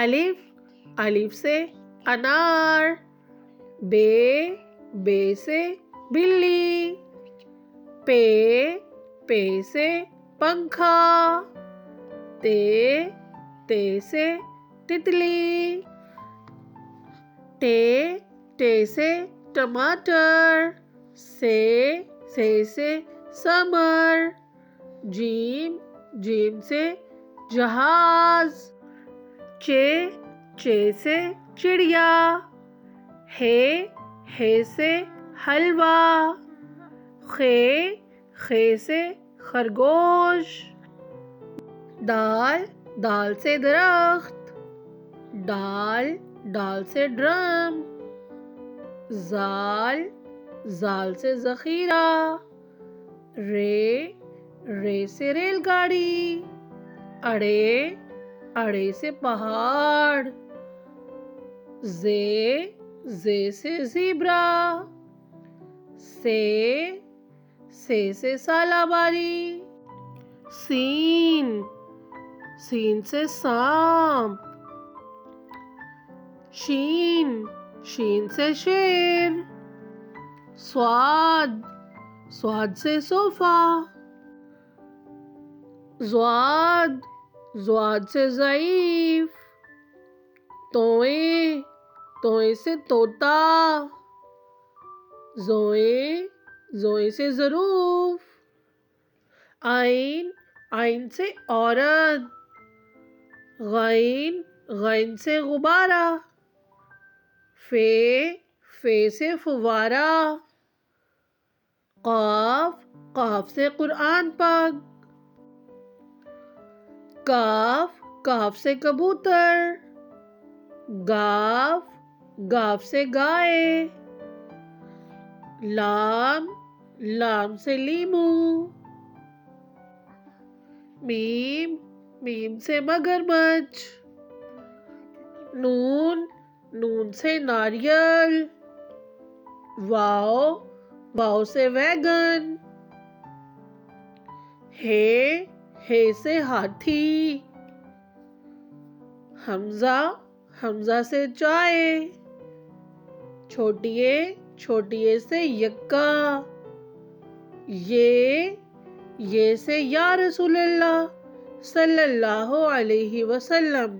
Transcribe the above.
الف، الف سے انار، بے سے بلی، پے سے پنکھا، تے سے تتلی، ٹے سے ٹماٹر، سے سمر، جیم سے جہاز، چے سے چڑیا، ہے سے حلوہ، خے سے خرگوش، دال سے درخت، ڈال سے ڈرم، زال سے ذخیرہ، رے سے ریل گاڑی، اڑے سے پہاڑ، زے سے زیبرا، سے سالاباری، سین سے سانپ، شین سے شیر، سواد سے صوفہ، زواد سے ضعیف، توئیں سے طوطا، زوئیں سے ظروف، عین سے عورت، غین سے غبارہ، فے سے فوارہ، قاف سے قرآن پاک، کاف سے کبوتر، گاف سے گائے، لام سے لیمو، میم سے مگرمچھ، نون سے ناریل، واؤ سے ویگن، ہے سے ہاتھی، حمزہ سے چائے، چھوٹیے سے یکا، یہ سے یا رسول اللہ صلی اللہ علیہ وسلم۔